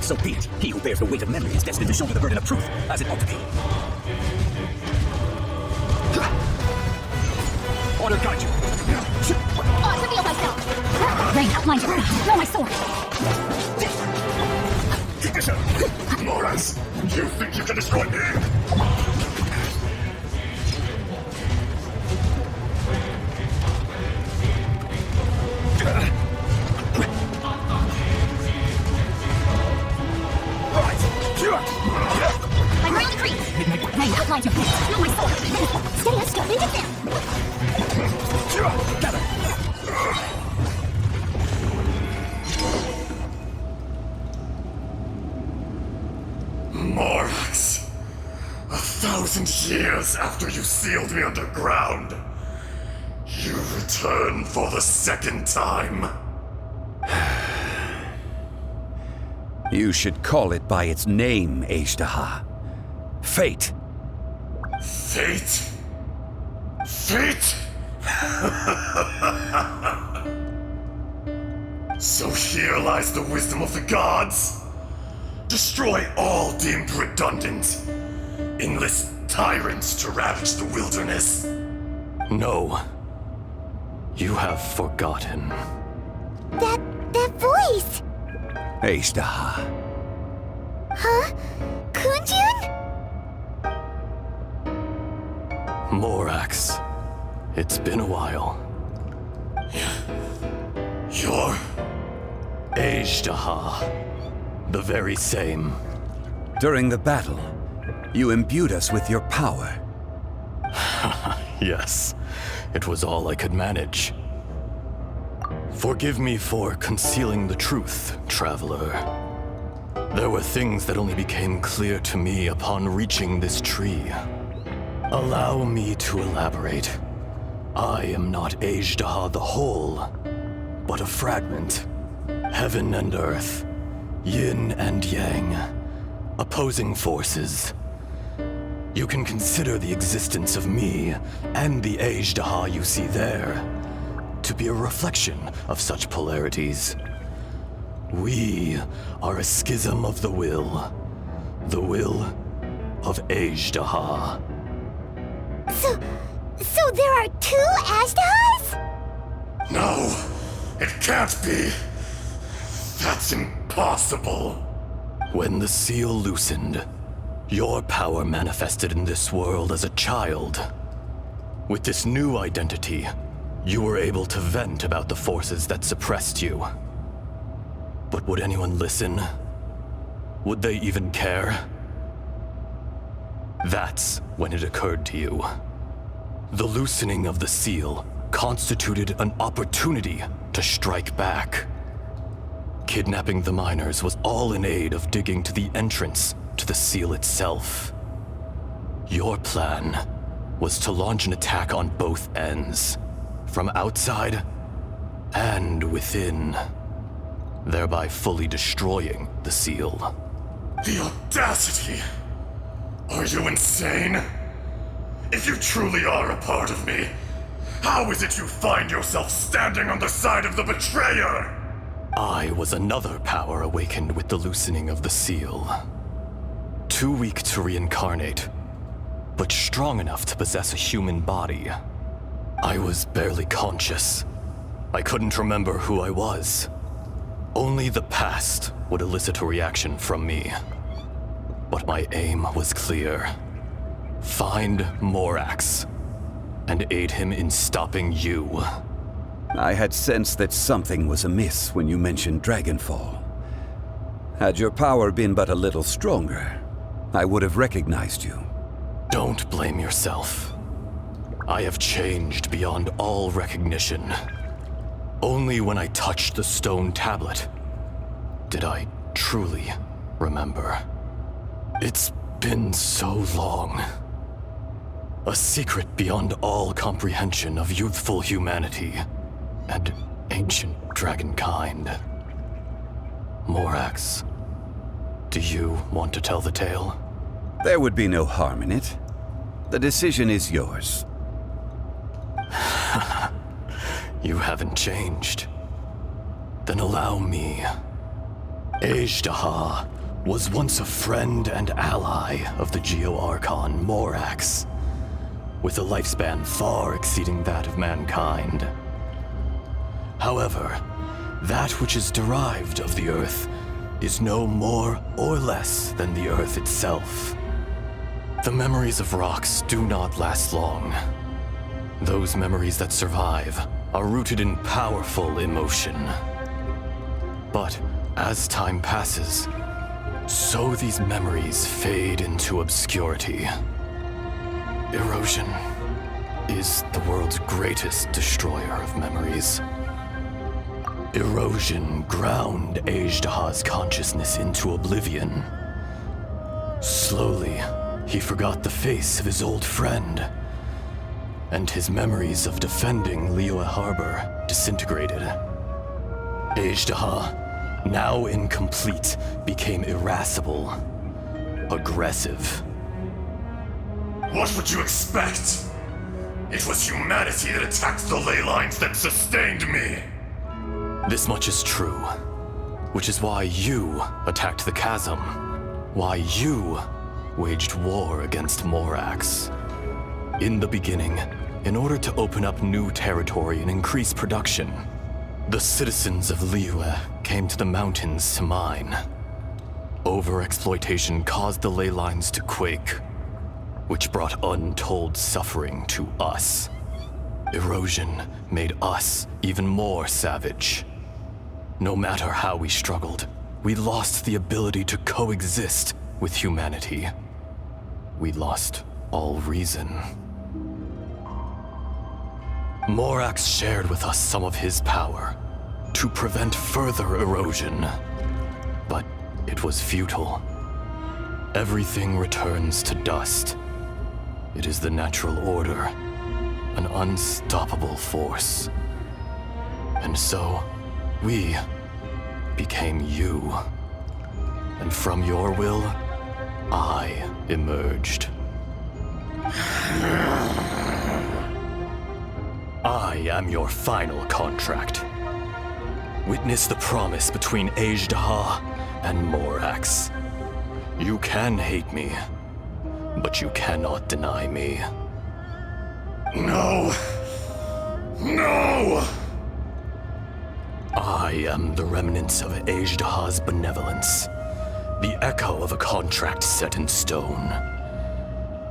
So be it. He who bears the weight of memory is destined to shoulder the burden of truth, as it ought to be. Order guide you. Oh, to feel myself. Rain, outline you. No, my sword. Moras, you think you can destroy me? I'm round the creek. Rain, outline you. No, my sword. Steady as stone. Into them. Gather. Morax, 1,000 years after you sealed me underground, you return for the second time. You should call it by its name, Azhada. Fate. Fate? Fate? So here lies the wisdom of the gods. Destroy all deemed redundant. Enlist tyrants to ravage the wilderness. No. You have forgotten. That voice. Azhada. Huh? Kunjun? Morax. It's been a while. You're... Azhada. The very same. During the battle, you imbued us with your power. Yes, it was all I could manage. Forgive me for concealing the truth, traveler. There were things that only became clear to me upon reaching this tree. Allow me to elaborate. I am not Azhada the whole, but a fragment. Heaven and earth, yin and yang, opposing forces. You can consider the existence of me and the Azhada you see there to be a reflection of such polarities. We are a schism of the will of Azhada. So there are two Azhdas? No, it can't be. That's impossible. When the seal loosened, your power manifested in this world as a child. With this new identity, you were able to vent about the forces that suppressed you. But would anyone listen? Would they even care? That's when it occurred to you. The loosening of the seal constituted an opportunity to strike back. Kidnapping the miners was all in aid of digging to the entrance to the seal itself. Your plan was to launch an attack on both ends, from outside and within, thereby fully destroying the seal. The audacity! Are you insane? If you truly are a part of me, how is it you find yourself standing on the side of the betrayer? I was another power awakened with the loosening of the seal. Too weak to reincarnate, but strong enough to possess a human body. I was barely conscious. I couldn't remember who I was. Only the past would elicit a reaction from me. But my aim was clear. Find Morax, and aid him in stopping you. I had sensed that something was amiss when you mentioned Dragonfall. Had your power been but a little stronger, I would have recognized you. Don't blame yourself. I have changed beyond all recognition. Only when I touched the stone tablet did I truly remember. It's been so long. A secret beyond all comprehension of youthful humanity and ancient dragonkind. Morax, do you want to tell the tale? There would be no harm in it. The decision is yours. You haven't changed. Then allow me. Azhada was once a friend and ally of the Geo-Archon Morax, with a lifespan far exceeding that of mankind. However, that which is derived of the Earth is no more or less than the Earth itself. The memories of rocks do not last long. Those memories that survive are rooted in powerful emotion. But as time passes, so these memories fade into obscurity. Erosion is the world's greatest destroyer of memories. Erosion ground Azhda's consciousness into oblivion. Slowly, he forgot the face of his old friend, and his memories of defending Liyue Harbor disintegrated. Azhda, now incomplete, became irascible, aggressive. What would you expect? It was humanity that attacked the ley lines that sustained me. This much is true, which is why you attacked the chasm, why you waged war against Morax. In the beginning, in order to open up new territory and increase production, the citizens of Liyue came to the mountains to mine. Overexploitation caused the ley lines to quake, which brought untold suffering to us. Erosion made us even more savage. No matter how we struggled, we lost the ability to coexist with humanity. We lost all reason. Morax shared with us some of his power to prevent further erosion, but it was futile. Everything returns to dust. It is the natural order, an unstoppable force. And so, we became you. And from your will, I emerged. I am your final contract. Witness the promise between Azhda and Morax. You can hate me, but you cannot deny me. No! No! I am the remnants of Azhda's benevolence, the echo of a contract set in stone.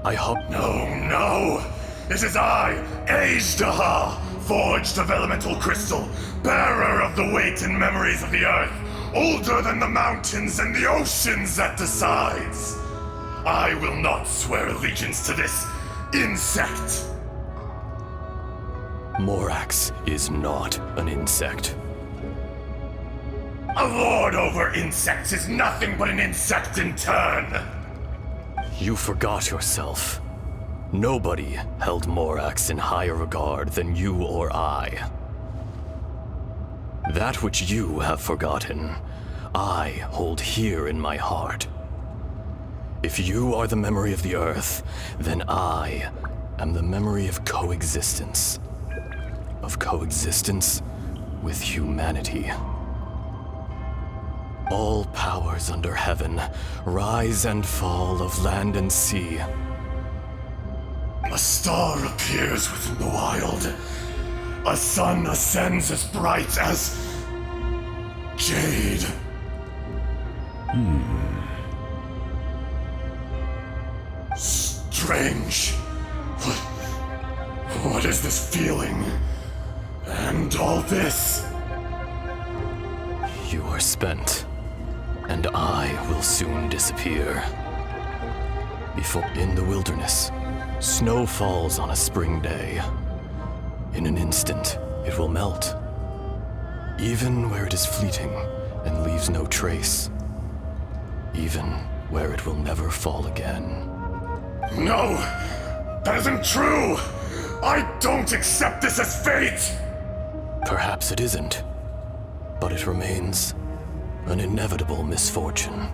I hope— No! It is I, Azhda, forged of elemental crystal, bearer of the weight and memories of the earth, older than the mountains and the oceans at the sides. I will not swear allegiance to this insect. Morax is not an insect. A lord over insects is nothing but an insect in turn. You forgot yourself. Nobody held Morax in higher regard than you or I. That which you have forgotten, I hold here in my heart. If you are the memory of the Earth, then I am the memory of coexistence. Of coexistence with humanity. All powers under heaven, rise and fall of land and sea. A star appears within the wild. A sun ascends as bright as jade. Strange. What is this feeling? And all this? You are spent, and I will soon disappear. In the wilderness, snow falls on a spring day. In an instant, it will melt. Even where it is fleeting and leaves no trace. Even where it will never fall again. No! That isn't true! I don't accept this as fate! Perhaps it isn't, but it remains an inevitable misfortune.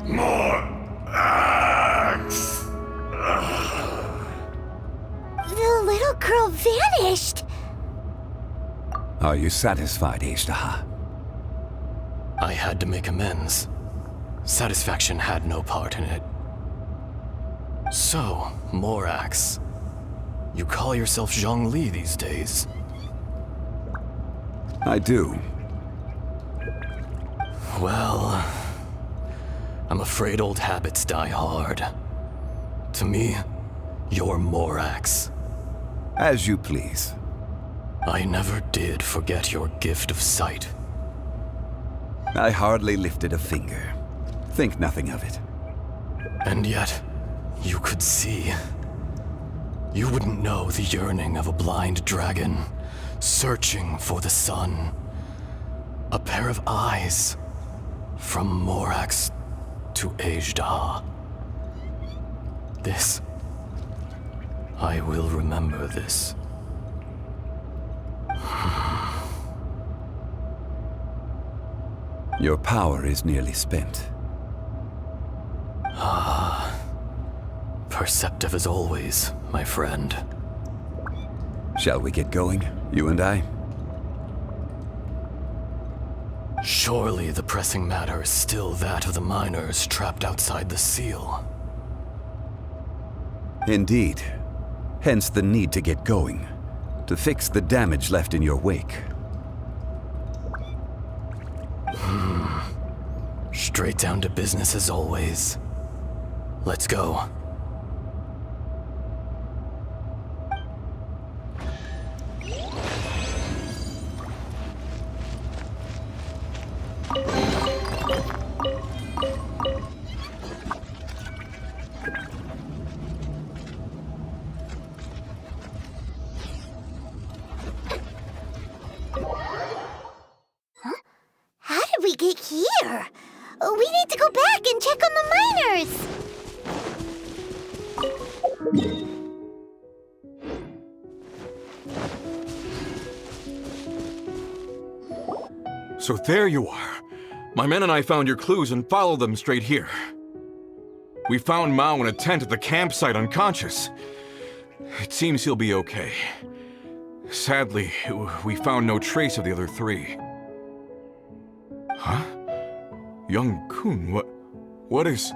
More axe! The little girl vanished. Are you satisfied, Azhda? I had to make amends. Satisfaction had no part in it. So, Morax, you call yourself Zhongli these days? I do. Well, I'm afraid old habits die hard. To me, you're Morax. As you please. I never did forget your gift of sight. I hardly lifted a finger. Think nothing of it. And yet, you could see. You wouldn't know the yearning of a blind dragon, searching for the sun. A pair of eyes, from Morax to Azhada. This. I will remember this. Your power is nearly spent. Perceptive as always, my friend. Shall we get going, you and I? Surely the pressing matter is still that of the miners trapped outside the seal. Indeed. Hence the need to get going, to fix the damage left in your wake. Straight down to business as always. Let's go. How did we get here? We need to go back and check on the miners. So there you are. My men and I found your clues and followed them straight here. We found Mao in a tent at the campsite unconscious. It seems he'll be okay. Sadly, we found no trace of the other three. Huh? Young Kun, what is...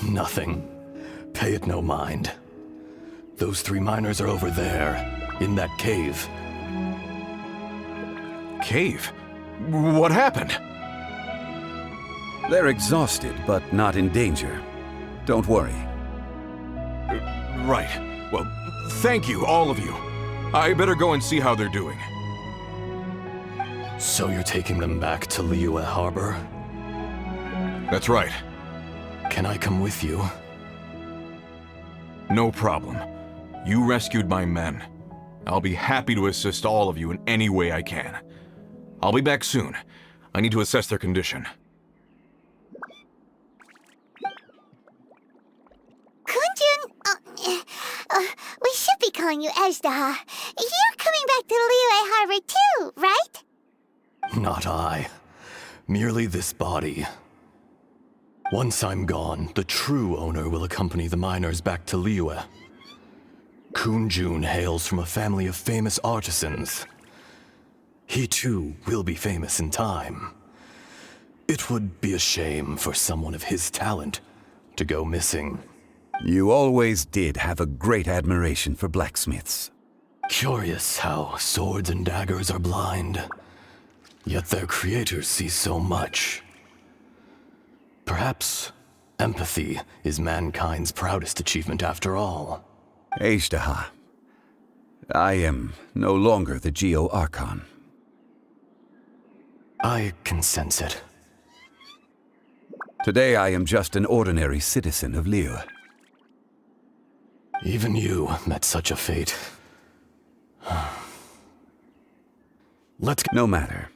Nothing. Pay it no mind. Those three miners are over there, in that cave. Cave? What happened? They're exhausted, but not in danger. Don't worry. Right. Well, thank you, all of you. I better go and see how they're doing. So you're taking them back to Liyue Harbor? That's right. Can I come with you? No problem. You rescued my men. I'll be happy to assist all of you in any way I can. I'll be back soon. I need to assess their condition. Kunjun, we should be calling you Azhada. You're coming back to Liyue Harbor too, right? Not I. Merely this body. Once I'm gone, the true owner will accompany the miners back to Liyue. Kunjun hails from a family of famous artisans. He too will be famous in time. It would be a shame for someone of his talent to go missing. You always did have a great admiration for blacksmiths. Curious how swords and daggers are blind, yet their creators see so much. Perhaps empathy is mankind's proudest achievement after all. Azhada, I am no longer the Geo-Archon. I can sense it. Today I am just an ordinary citizen of Liyue. Even you met such a fate. Let's go. No matter.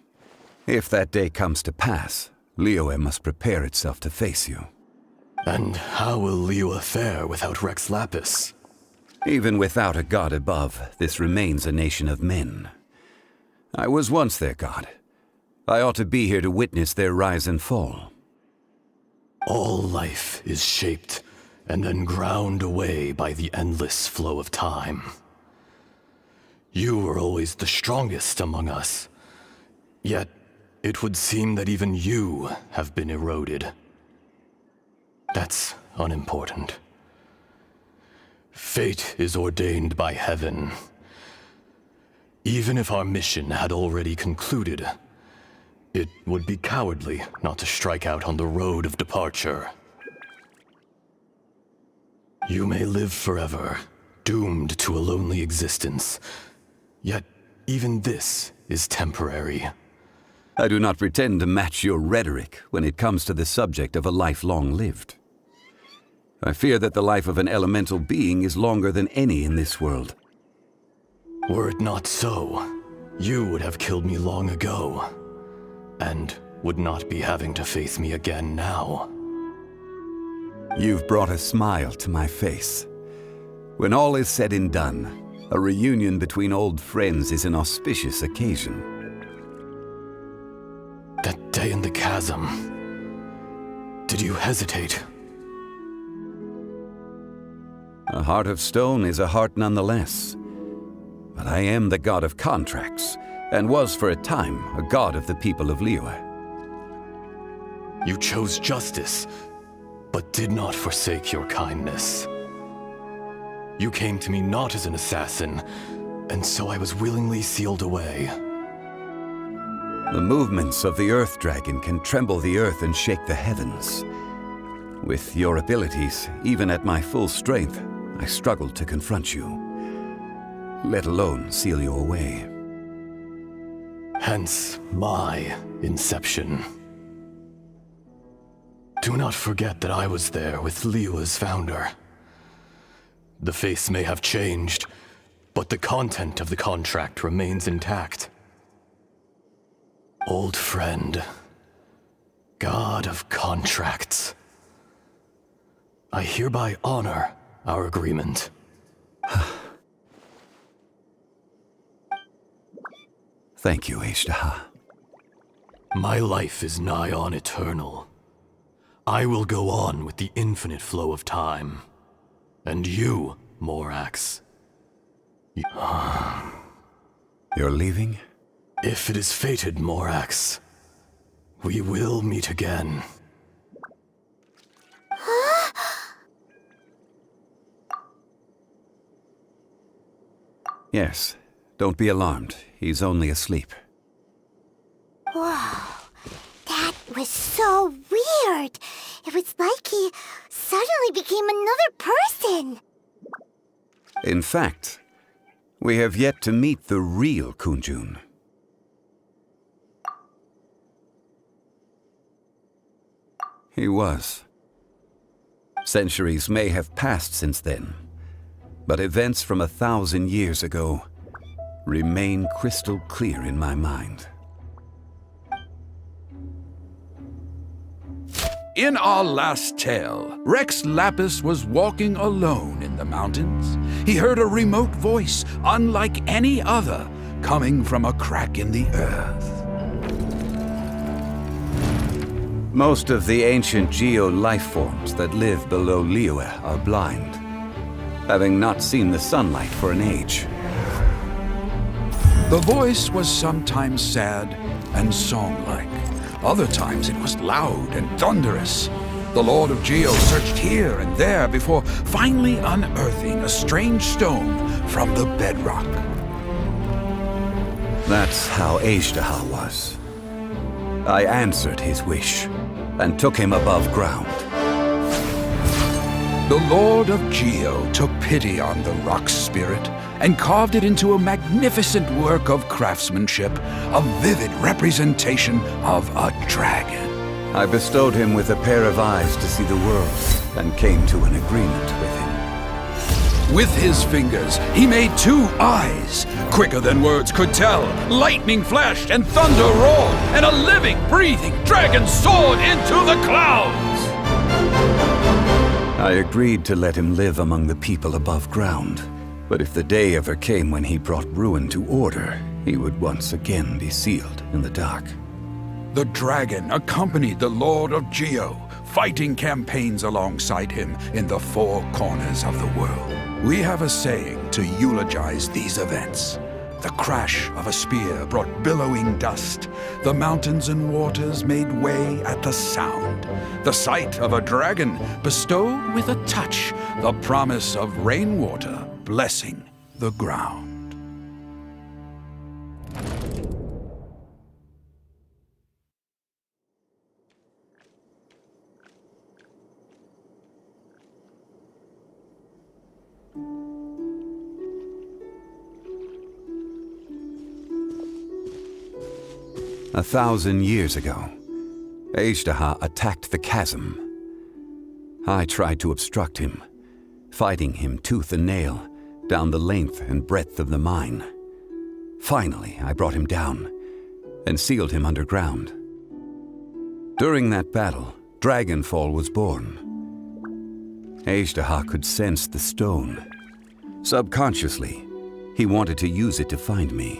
If that day comes to pass, Liyue must prepare itself to face you. And how will Liyue fare without Rex Lapis? Even without a god above, this remains a nation of men. I was once their god. I ought to be here to witness their rise and fall. All life is shaped and then ground away by the endless flow of time. You were always the strongest among us. Yet, it would seem that even you have been eroded. That's unimportant. Fate is ordained by heaven. Even if our mission had already concluded, it would be cowardly not to strike out on the road of departure. You may live forever, doomed to a lonely existence. Yet, even this is temporary. I do not pretend to match your rhetoric when it comes to the subject of a life long lived. I fear that the life of an elemental being is longer than any in this world. Were it not so, you would have killed me long ago, and would not be having to face me again now. You've brought a smile to my face. When all is said and done, a reunion between old friends is an auspicious occasion. That day in the chasm, did you hesitate? A heart of stone is a heart nonetheless. But I am the god of contracts, and was for a time a god of the people of Liyue. You chose justice, but did not forsake your kindness. You came to me not as an assassin, and so I was willingly sealed away. The movements of the Earth Dragon can tremble the earth and shake the heavens. With your abilities, even at my full strength, I struggled to confront you, let alone seal you away. Hence my inception. Do not forget that I was there with Liyue's founder. The face may have changed, but the content of the contract remains intact. Old friend, god of contracts, I hereby honor our agreement. Thank you, Azhada. My life is nigh on eternal. I will go on with the infinite flow of time. And you, Morax. You're leaving? If it is fated, Morax, we will meet again. Yes. Don't be alarmed. He's only asleep. Whoa. That was so weird. It was like he suddenly became another person. In fact, we have yet to meet the real Kunjun. He was. Centuries may have passed since then, but events from 1,000 years ago remain crystal clear in my mind. In our last tale, Rex Lapis was walking alone in the mountains. He heard a remote voice, unlike any other, coming from a crack in the earth. Most of the ancient geo-life forms that live below Liyue are blind, having not seen the sunlight for an age. The voice was sometimes sad and song-like. Other times it was loud and thunderous. The Lord of Geo searched here and there before finally unearthing a strange stone from the bedrock. That's how Azhada was. I answered his wish and took him above ground. The Lord of Geo took pity on the rock spirit and carved it into a magnificent work of craftsmanship, a vivid representation of a dragon. I bestowed him with a pair of eyes to see the world and came to an agreement with him. With his fingers, he made 2 eyes, quicker than words could tell. Lightning flashed and thunder roared, and a living, breathing dragon soared into the clouds. I agreed to let him live among the people above ground. But if the day ever came when he brought ruin to order, he would once again be sealed in the dark. The dragon accompanied the Lord of Geo, fighting campaigns alongside him in the 4 corners of the world. We have a saying to eulogize these events. The crash of a spear brought billowing dust. The mountains and waters made way at the sound. The sight of a dragon bestowed with a touch the promise of rainwater blessing the ground. A 1,000 years ago, Azhada attacked the chasm. I tried to obstruct him, fighting him tooth and nail down the length and breadth of the mine. Finally, I brought him down and sealed him underground. During that battle, Dragonfall was born. Azhada could sense the stone. Subconsciously, he wanted to use it to find me.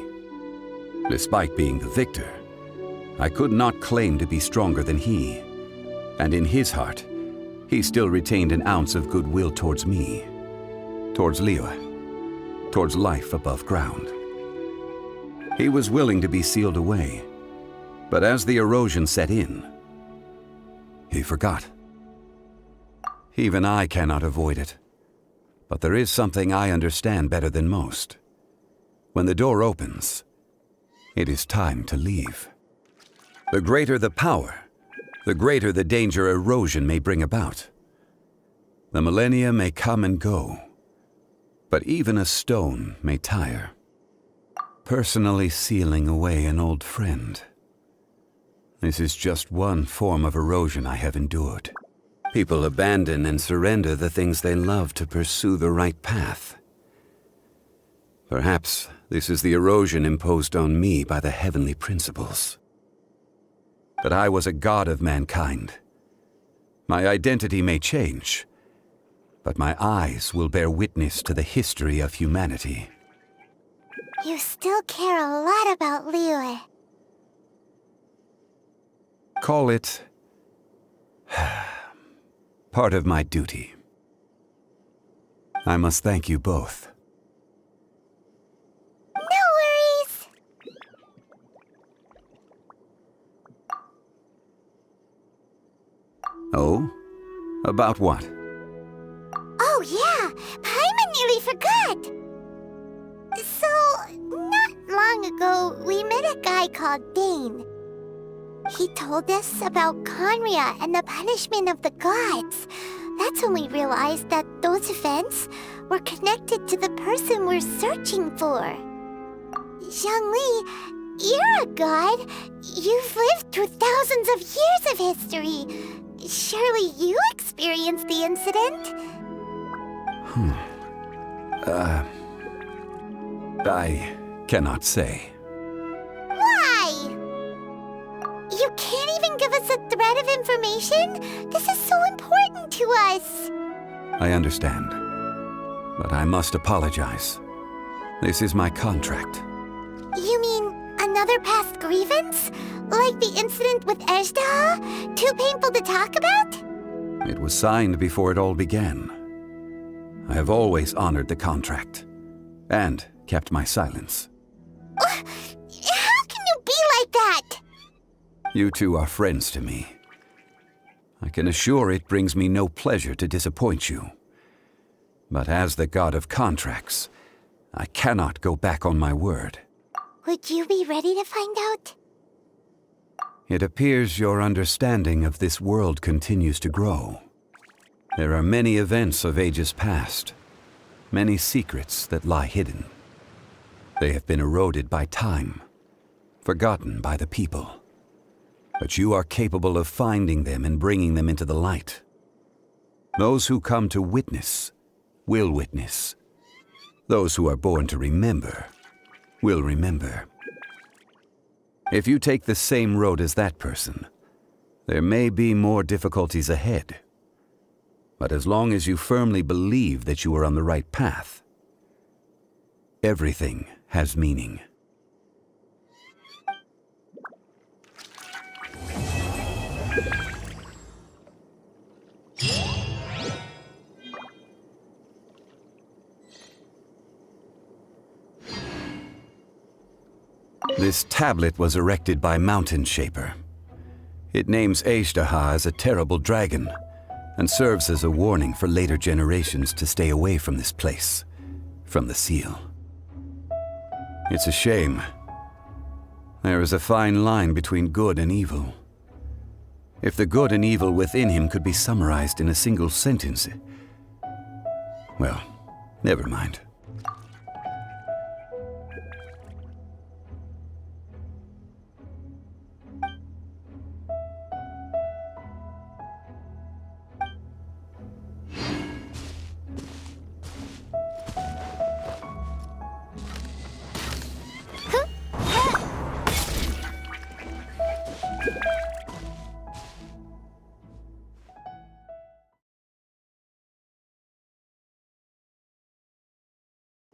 Despite being the victor, I could not claim to be stronger than he, and in his heart, he still retained an ounce of goodwill towards me, towards Liyue, towards life above ground. He was willing to be sealed away, but as the erosion set in, he forgot. Even I cannot avoid it, but there is something I understand better than most. When the door opens, it is time to leave. The greater the power, the greater the danger erosion may bring about. The millennia may come and go, but even a stone may tire. Personally sealing away an old friend. This is just one form of erosion I have endured. People abandon and surrender the things they love to pursue the right path. Perhaps this is the erosion imposed on me by the heavenly principles. But I was a god of mankind. My identity may change, but my eyes will bear witness to the history of humanity. You still care a lot about Liyue. Call it part of my duty. I must thank you both. No worries! Oh? About what? Oh yeah, Paimon nearly forgot! So, not long ago, we met a guy called Dane. He told us about Conria and the punishment of the gods. That's when we realized that those events were connected to the person we're searching for. Zhongli, you're a god. You've lived through thousands of years of history. Surely you experienced the incident? I cannot say. Why? You can't even give us a thread of information? This is so important to us. I understand, but I must apologize. This is my contract. You mean another past grievance? Like the incident with Azhada? Too painful to talk about? It was signed before it all began. I have always honored the contract, and kept my silence. How can you be like that? You two are friends to me. I can assure it brings me no pleasure to disappoint you. But as the god of contracts, I cannot go back on my word. Would you be ready to find out? It appears your understanding of this world continues to grow. There are many events of ages past, many secrets that lie hidden. They have been eroded by time, forgotten by the people. But you are capable of finding them and bringing them into the light. Those who come to witness will witness. Those who are born to remember will remember. If you take the same road as that person, there may be more difficulties ahead. But as long as you firmly believe that you are on the right path, everything has meaning. This tablet was erected by Mountain Shaper. It names Azhada as a terrible dragon, and serves as a warning for later generations to stay away from this place, from the seal. It's a shame. There is a fine line between good and evil. If the good and evil within him could be summarized in a single sentence... Well, never mind.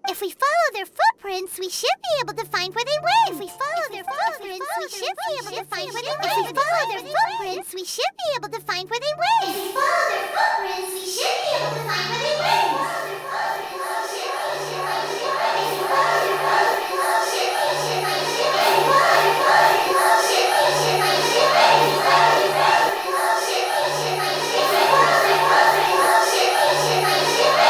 If we follow their footprints, we should be able to find where they went. If we follow their footprints, we should be able to find where they went. If we follow their footprints, we should be able to find